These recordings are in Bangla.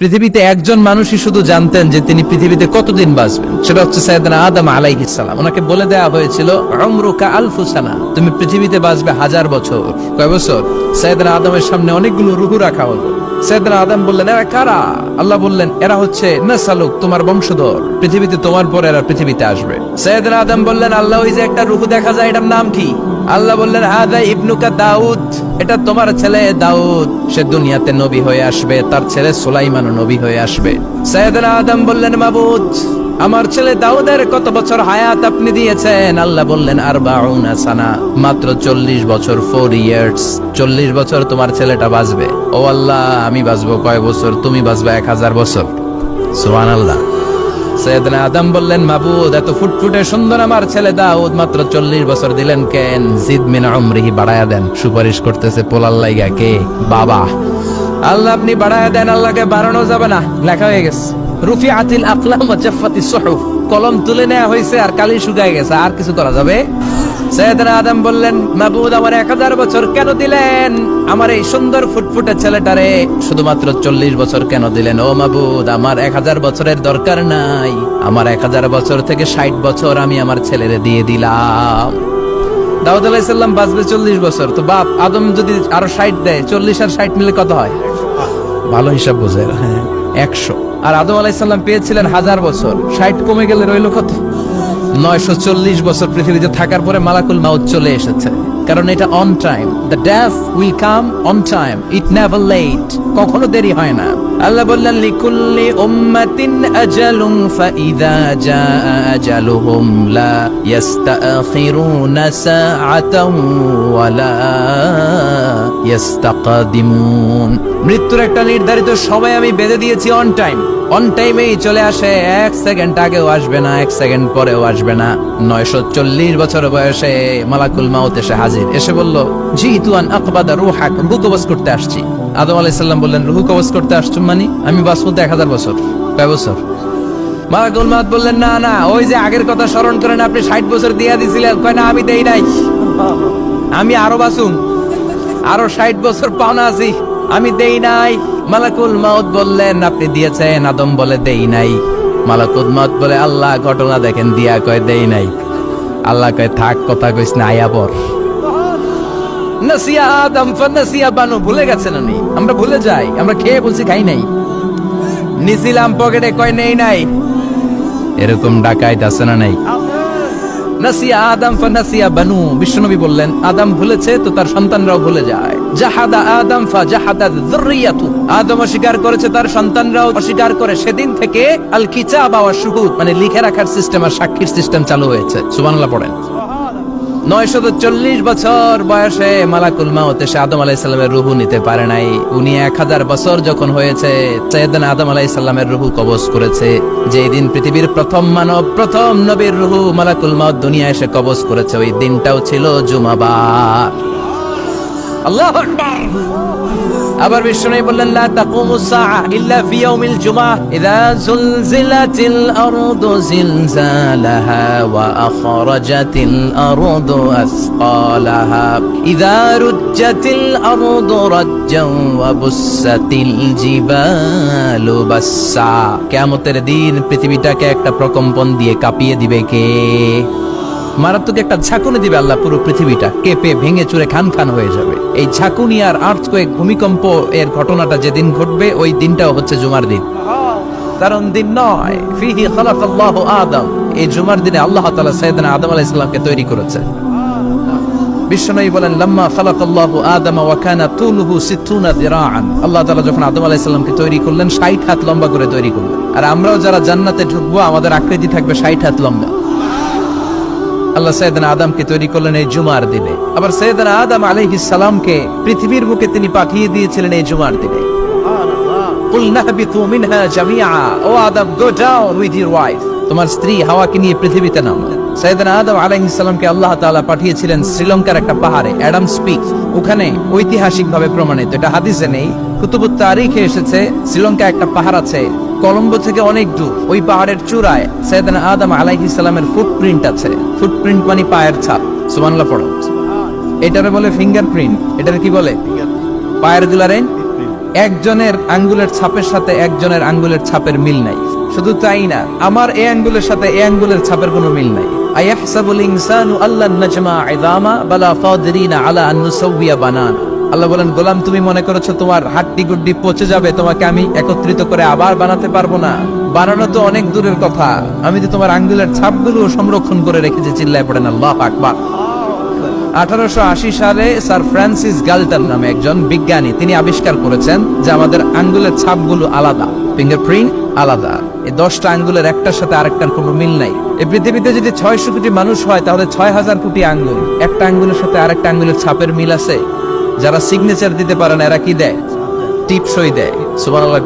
পৃথিবীতে একজন মানুষই শুধু জানতেন যে তিনি পৃথিবীতে কতদিন বাঁচবেন, সেটা হচ্ছে সাইয়েদনা আদম আলাইহিস সালাম। ওনাকে বলে দেওয়া হয়েছিল উমরুকা আলফু সানা, তুমি পৃথিবীতে বাঁচবে 1000 বছর। কয় বছর? সাইয়েদনা আদমের সামনে অনেকগুলো রূহ রাখা হলো। সাইয়েদনা আদম বললেন, এরা কারা? আল্লাহ বললেন, এরা হচ্ছে নাসালুক, তোমার বংশধর, পৃথিবীতে তোমার পরে এরা পৃথিবীতে আসবে। সাইয়েদনা আদম বললেন, আল্লাহ ওই যে একটা রূহ দেখা যায়, এটার নাম কি? আল্লাহ বললেন, হাদা ইবনুকা দাউদ, এটা তোমার ছেলে দাউদ, সে দুনিয়াতে নবী হয়ে আসবে, তার ছেলে সুলাইমানও নবী হয়ে আসবে। সাইয়েদনা আদম বললেন, মাবুদ, আমার ছেলে দাউদের কত বছর হায়াত আপনি দিয়েছেন? আল্লাহ বললেন, 40 সানা, মাত্র 40 বছর, 4 ইয়ার্স, 40 বছর তোমার ছেলেটা বাঁচবে। ও আল্লাহ, আমি বাঁচবো কয় বছর? তুমি বাঁচবে 1000 বছর। সুবহানাল্লাহ। সাইয়েদনা আদম বললেন, মাবুদ, এত ফুটফুটে সুন্দর আমার ছেলে দাউদ, মাত্র 40 বছর দিলেন কেন? জিদ মিন উমরিহি, বাড়ায়া দেন। সুপারিশ করতেছে পোলার লাইগা কে? বাবা। আল্লাহ আপনি বাড়ায়া দেন। আল্লাহকে বাড়ানো যাবে না, লেখা হয়ে গেছে। রুফিআতিল আকলাম ওয়া জাফফাতিস সুহুফ, কলম তুলে নেওয়া হয়েছে আর কালি শুকায় গেছে, আর কিছু করা যাবে? সাইয়েদনা আদম বললেন, মাবুদ, আমার 1000 বছর কেন দিলেন? আমার এই সুন্দর ফুটফুটে ছেলেটারে শুধুমাত্র 40 বছর কেন দিলেন? ও মাবুদ, আমার 1000 বছরের দরকার নাই, আমার 1000 বছর থেকে 60 বছর আমি আমার ছেলেরে দিয়ে দিলাম। দাউদ আলাইহিস সালাম বাঁচবে 40 বছর, তো বাপ আদম যদি আরো 60 দেয়, 40 আর 60 মিলে কত হয়? ভালো হিসাব বোঝে, হ্যাঁ, 100। আর আদম আলাইহিস সালাম পেয়েছিলেন 1000 বছর, 60 কমে গেলে রইল কত? 940 বছর পৃথিবীতে থাকার পরে মালাকুল মাউত চলে এসেছে, কারণ এটা on time. The death will come on time, it never late, কখনো দেরি হয় না। আল্লাহ বললেন, লিকুল্লি উম্মাতিন আজালুন ফাইযা জাআ আজালুহুম লা ইস্তাখিরুনা সাআতান ওয়া লা ইস্তাকদিমুন। মৃত্যুর একটা নির্ধারিত সময় আমি বেঁধে দিয়েছি, অন টাইম, অন টাইমেই চলে আসে, 1 সেকেন্ড আগেও আসবে না, 1 সেকেন্ড পরেও আসবে না। 940 বছর বয়সে মালাকুল মাউত এসে হাজির, এসে বলল, জিতু আন আকবাদা রূহাক, রূহ কবজ করতে আসছি। আদম আলাইহিস সালাম বললেন, রূহ কবজ করতে আসছো মানে? আমি বাঁচবো 1000 বছর। কয় বছর? মালাকুল মাউত বললেন, না না, ওই যে আগের কথা স্মরণ করেন, আপনি 60 বছর দিয়া দিছিলেন। কয় না, আমি দেই নাই, আমি আরো বাঁচুম, আরো 60 বছর পাওনা আছি, আমি দেই নাই। মালাকুল মাউত বললেন, আপনি দিয়েছেন? আদম বলে, দেই নাই। মালাকুল মাউত বলে, আল্লাহ ঘটনা দেখেন, দিয়া কয় দেই নাই। আল্লাহ কয়, থাক, কথা কইস না, আয়া পর। নাসিয়া আদম ফানাসিয়া বানু, ভুলে গেছেন উনি। আমরা ভুলে যাই, আমরা খেয়ে বলছি খাই নাই, নিছিলাম পকেটে, কয় নেই নাই। এরকম ডাকাইত আছে না নাই? নাসিয়া আদম ফানাসিয়া বানু, বিশ্বনবী বললেন, আদম ভুলেছে তো তার সন্তানরাও ভুলে যায়। জাহাদা আদম ফাজাহাদাত যুররিয়াতু, আদম অস্বীকার করেছে, তার সন্তানরাও অস্বীকার করে। সেদিন থেকে আল কিতাব ওয়া শুহুদ, মানে লিখে রাখার সিস্টেম আর সাক্ষীর সিস্টেম চালু হয়েছে। সুবহানাল্লাহ পড়েন। 940 বছর বয়সে মালাকুল মাউত এসে আদম আলাইহিস সালামের রূহ নিতে পারে নাই। উনি 1000 বছর যখন হয়েছে, সাইয়েদনা আদম আলাইহিস সালামের রূহ কবজ করেছে। যেই দিন পৃথিবীর প্রথম মানব, প্রথম নবীর রূহ মালাকুল মাউত দুনিয়া এসে কবজ করেছে, ওই দিনটাও ছিল জুমাবার। আল্লাহু আকবার। আবার বিশ্বনবী বললেন, লা তাকুমুস সাআ ইল্লা ফি ইয়াউমিল জুমআহ, ইযা যুলজিলাতিল আরদু জিলজালাহা ওয়া আখরাজাতিল আরদু আসকালাহা, ইযা রুজ্জাতিল আরদু রাজ্জান ওয়া বুসাতিল জিবালু বাসসা। কিয়ামতের দিন পৃথিবীটাকে একটা প্রকম্পন দিয়ে কাঁপিয়ে দিবে কে? মারাত্মক একটা ঝাঁকুনি দিবে আল্লাহ, পুরো পৃথিবীটা কেঁপে ভেঙে চুরে খান খান হয়ে যাবে। এই ঝাঁকুনি আর আর্থকোয়েক, ভূমিকম্প এর ঘটনাটা যেদিন ঘটবে, ওই দিনটাও হচ্ছে জুমার দিন। কারণ দিন নয়, ফিহি খালাকাল্লাহু আদম, এই জুমার দিনে আল্লাহ তাআলা সাইয়েদনা আদম আলাইহিস সালামকে তৈরি করেছে। বিশ্বনবী বলেন, লাম্মা খালাকাল্লাহু আদম ওয়া কানা তুলুহু 60 যিরাআন, আল্লাহ তাআলা যখন আদম আলাইহিস সালামকে তৈরি করলেন, 60 হাত লম্বা করে তৈরি করলেন। আর আমরাও যারা জান্নাতে ঢুকবো, আমাদের আকৃতি থাকবে 60 হাত লম্বা। আল্লাহ সাইয়েদনা আদমকে তৈরি করলেন এই জুমার দিনে। আবার সাইয়েদনা আদম আলাইহিস সালামকে পৃথিবীর বুকে তিনি পাঠিয়ে দিয়েছিলেন এই জুমার দিনে। কুলনা হাবিতু মিনহা জামিআ, ও Adam, go down with your wife, তোমার স্ত্রী হাওয়াকে নিয়ে পৃথিবীতে নামো। সাইয়েদনা আদম আলাইহিস সালামকে আল্লাহ তাআলা পাঠিয়েছিলেন শ্রীলঙ্কার একটা পাহাড়ে, অ্যাডামস পিক। ওখানে ঐতিহাসিকভাবে প্রমাণিত, এটা হাদিসে নেই, কুতুবুত তারিখে এসেছে। শ্রীলঙ্কা একটা পাহাড় আছে, কলম্বো থেকে অনেক দূর। ওই পাহাড়ের চূড়ায় সাইয়েদনা আদম আলাইহিস সালামের ফুটপ্রিন্ট আছে। ফুটপ্রিন্ট মানে পায়ের ছাপ। সুবহানাল্লাহ পড়ো। এটারে বলে ফিঙ্গারপ্রিন্ট। এটারে কি বলে? পায়ের গুলারে একজনের আঙ্গুলের ছাপের সাথে একজনের আঙ্গুলের ছাপের মিল নাই। শুধু তাই না, আমার এই আঙ্গুলের সাথে এই আঙ্গুলের ছাপের কোনো মিল নাই। আয়াহসাবুল ইনসানু আল্লান নাজমা ইযামা বালা কাদিরিনা আলা আন নুসাওয়িয়া বানানা। আল্লাহ বলেন, গোলাম তুমি মনে করেছো তোমার হাড্ডি গুড্ডি পচে যাবে, তোমাকে আমি একত্রিত করে আবার বানাতে পারবো না? বানানো তো অনেক দূরের কথা, আমি তো তোমার আঙ্গুলের ছাপগুলো সংরক্ষণ করে রেখেছি। চিল্লায় পড়েন আল্লাহু আকবার। 1880 সালে স্যার ফ্রান্সিস গাল্টন নামে একজন বিজ্ঞানী, তিনি আবিষ্কার করেছেন যে আমাদের আঙ্গুলের ছাপগুলো আলাদা, ফিঙ্গারপ্রিন্ট আলাদা। এই 10টা আঙ্গুলের একটার সাথে আরেকটার কোনো মিল নাই। এই পৃথিবীতে যদি 600 কোটি মানুষ হয় তাহলে 6000 কোটি আঙ্গুল, একটা আঙ্গুলের সাথে আরেকটা আঙ্গুলের ছাপের মিল আছে। যারা সিগনেচার দিতে পারে না এরা কি দেয়? টিপসই দেয়। সুবহানাল্লাহ।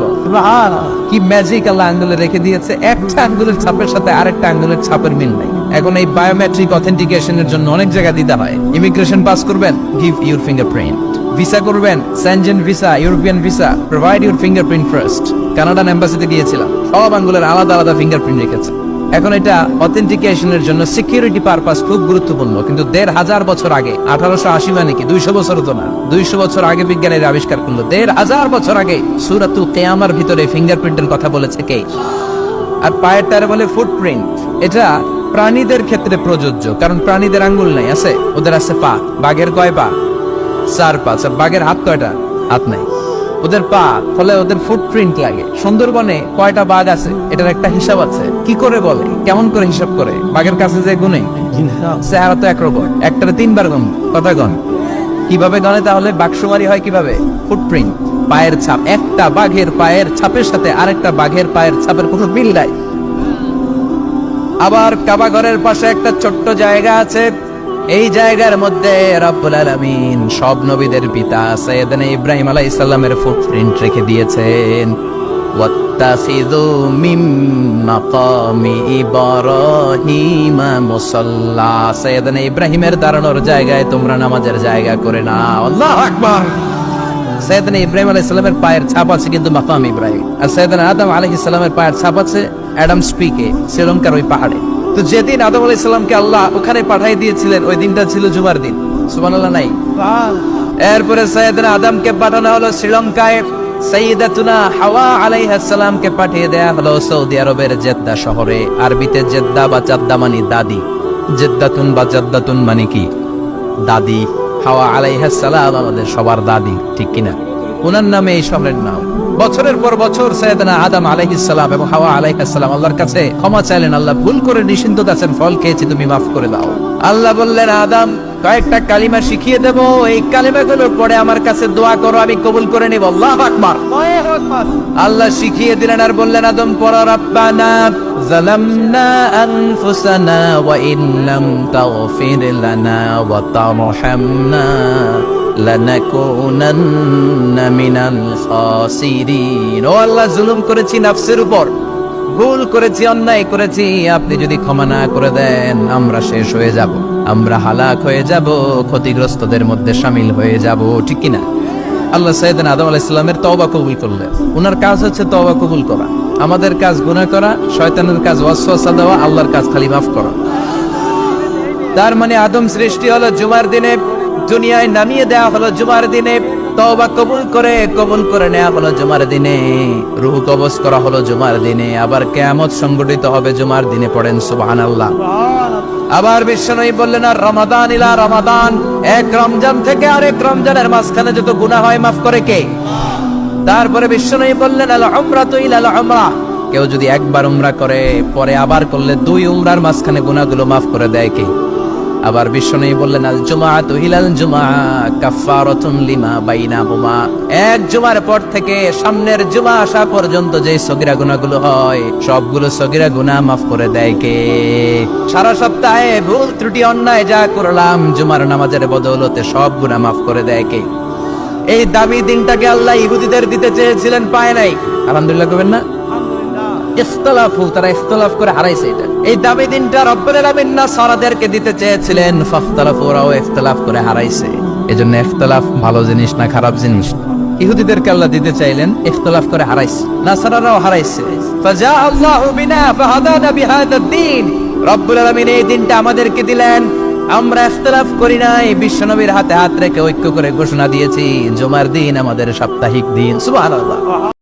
কি ম্যাজিক আল্লাহ আঙ্গুলে রেখে দিয়েছে, একটা আঙ্গুলের ছাপের সাথে আরেকটা আঙ্গুলের ছাপের মিল নাই। এখন এই বায়োমেট্রিক অথেন্টিকেশনের জন্য অনেক জায়গায় দিতে হয়। ইমিগ্রেশন পাস করবেন, গিভ ইউর ফিঙ্গারপ্রিন্ট। ভিসা করবেন, Schengen visa, European visa, provide your fingerprint first. Canadian এম্বাসিতে গিয়েছিলাম, সব আঙ্গুলের আলাদা আলাদা ফিঙ্গারপ্রিন্ট রেখেছে। এখন এটা অথেন্টিকেশনের জন্য সিকিউরিটি পারপাস খুব গুরুত্বপূর্ণ। কিন্তু 1500 বছর আগে, 1880 মানে কি 200 বছর তো না, 200 বছর আগে বিজ্ঞানীরা আবিষ্কার করলো। 1500 বছর আগে সূরাতুল কিয়ামার ভিতরে ফিঙ্গারপ্রিন্টের কথা বলেছে কে? আর পায়ের টারে বলে ফুটপ্রিন্ট। এটা প্রাণীদের ক্ষেত্রে প্রযোজ্য, কারণ প্রাণীদের আঙ্গুল নাই, আছে ওদের আছে পা। বাঘের কয় পা? 4 পা। বাঘের হাত কয়টা? হাত নাই, ওদের পা, ফলে ওদের ফুটপ্রিন্ট লাগে। সুন্দরবনে কয়টা বাঘ আছে এটার একটা হিসাব আছে। কি করে বলে, কেমন করে হিসাব করে? বাঘের কাছে যে গুনে, চেহারা তো একরকম, একটারে 3 বার গণ, কথা গণ। কিভাবে গণে তাহলে? বাঘসুমারি হয় কিভাবে? ফুটপ্রিন্ট, পায়ের ছাপ। একটা বাঘের পায়ের ছাপের সাথে আরেকটা বাঘের পায়ের ছাপের কোনো মিল নাই। আবার কাবা ঘরের পাশে একটা ছোট্ট জায়গা আছে, এই জায়গার মধ্যে রব্বুল আলামিন সব নবীদের পিতা সাইয়েদনা ইব্রাহিম আলাইহিস সালামের ফুটপ্রিন্ট রেখে দিয়েছেন। ওয়াত্তাখিযু মিন মাকামি ইব্রাহিম মুসাল্লা। সাইয়েদনা ইব্রাহিমের দাঁড়ানোর জায়গায় তোমরা নামাজের জায়গা করে নাও। আল্লাহু আকবার। সাইয়েদনা ইব্রাহিম আলাইহিস সালামের পায়ের ছাপ আছে কিন্তু মাকাম ইব্রাহিম। আর সাইয়েদনা আদম আলাইহিস সালামের পায়ের ছাপ আছে অ্যাডামস পিকে, শ্রীলঙ্কার ওই পাহাড়ে। তো যেদিন আদম আলাইহিস সালামকে আল্লাহ ওখানে পাঠিয়ে দিয়েছিলেন, ওই দিনটা ছিল জুমার দিন। সুবহানাল্লাহ নাই? এরপরে সাইয়েদনা আদমকে পাঠানো হলো শ্রীলঙ্কায়, সাইয়্যিদাতুনা হাওয়া আলাইহিস সালামকে পাঠিয়ে দেয়া হলো সৌদি আরবের জেদ্দা শহরে। আরবিতে জেদ্দা বা জাদ্দা মানে দাদি, জেদ্দাতুন বা জাদ্দাতুন মানে কি? দাদি। হাওয়া আলাইহিস সালাম আমাদের সবার দাদি, ঠিক কিনা? ওনার নামে এই শহরের নাম। বছরের পর বছর সাইয়েদনা আদম আলাইহিস সালাম এবং হাওয়া আলাইহিস সালাম আল্লাহর কাছে ক্ষমা চাইলেন, আল্লাহ ভুল করে নিষিদ্ধ গাছের ফল খেয়েছি, তুমি মাফ করে দাও। আল্লাহ বললেন, আদম কয়েকটা কালিমা শিখিয়ে দেব, এই কালিমাগুলোর পরে আমার কাছে দোয়া করো, আমি কবুল করে নিব। আল্লাহু আকবার। আল্লাহ শিখিয়ে দিলেন আর বললেন, আদম পড়ো, রাব্বানা যালামনা আনফুসানা ওয়া ইন লাম তাগফির লানা ওয়া তারহামনা লানাকুনান্না মিনাল খাসিরিন। ও আল্লাহ, জুলুম করেছি নাফসের উপর, ভুল করেছি, অন্যায় করেছি, আপনি যদি ক্ষমা না করে দেন আমরা শেষ হয়ে যাব, আমরা হালাক হয়ে যাব, ক্ষতিগ্রস্তদের মধ্যে শামিল হয়ে যাব, ঠিক কিনা? আল্লাহ সাইয়েদনা আদম আলাইহিস সালামের তওবা কবুল করলেন। ওনার কাজ হচ্ছে তওবা কবুল করা। আমাদের কাজ গুনাহ করা, শয়তানের কাজ ওয়াসওয়াসা দেওয়া, আল্লাহর কাজ খালি মাফ করা। তার মানে আদম সৃষ্টি হলো জুমার দিনে, দুনিয়ায় নামিয়ে দেওয়া হলো জুমার দিনে, তওবা কবুল করে নেওয়া হলো জুমার দিনে, রূহ কবজ করা হলো জুমার দিনে, আবার কিয়ামত সংগঠিত হবে জুমার দিনে। পড়েন সুবহানাল্লাহ। আবার বিশ্বনবী বললেন, আর রমাদান ইলা রমাদান, এক রমজান থেকে আরেক রমজানের মাঝখানে যত গুনাহ হয় মাফ করে কে? তারপরে বিশ্বনবী বললেন, আল উমরাতু ইলা আল উমরা, কেউ যদি একবার উমরা করে পরে আবার করলে 2 উমরার মাঝখানে গুনাহগুলো মাফ করে দেয় কে? আবার বিশ্বনবী বললেন, আল জুমআতু ইলাল জুমআ কাফফারাতুন লিমা বাইনাহুমা, এক জুমার পর থেকে সামনের জুমা আসা পর্যন্ত যে সগীরা গুনাহগুলো হয় সবগুলো সগীরা গুনাহ মাফ করে দেয় কে? সারা সপ্তাহে ভুল ত্রুটি অন্যায় যা করলাম জুমার নামাজের বদৌলতে সব গুনাহ মাফ করে দেয় কে? এই দামি দিনটাকে আল্লাহ ইহুদিদের দিতে চেয়েছিলেন, পায় নাই। আলহামদুলিল্লাহ করবেন না? ইখতিলাফু, তারা ইখতিলাফ করে হারাইছে এটা। এই দামি দিনটা রব্বুল আলামিন নাসারাদেরকে দিতে চেয়েছিলেন, ফাখতালাফু, ওরাও ইখতিলাফ করে হারাইছে। এজন্য ইখতিলাফ ভালো জিনিস না, খারাপ জিনিস। ইহুদিদেরকে আল্লাহ দিতে চাইলেন, ইখতিলাফ করে হারাইছে, নাসারারাও হারাইছে। ফাজা আল্লাহু বিনা ফাহাদানা বিহাদা দ্বীন, রব্বুল আলামিন এই দিনটা আমাদেরকে দিলেন, আমরা ইখতিলাফ করি নাই, বিশ্বনবীর হাতে হাত রেখে ঐক্য করে ঘোষণা দিয়েছি জুমার দিন আমাদের সাপ্তাহিক দিন। সুবহানাল্লাহ।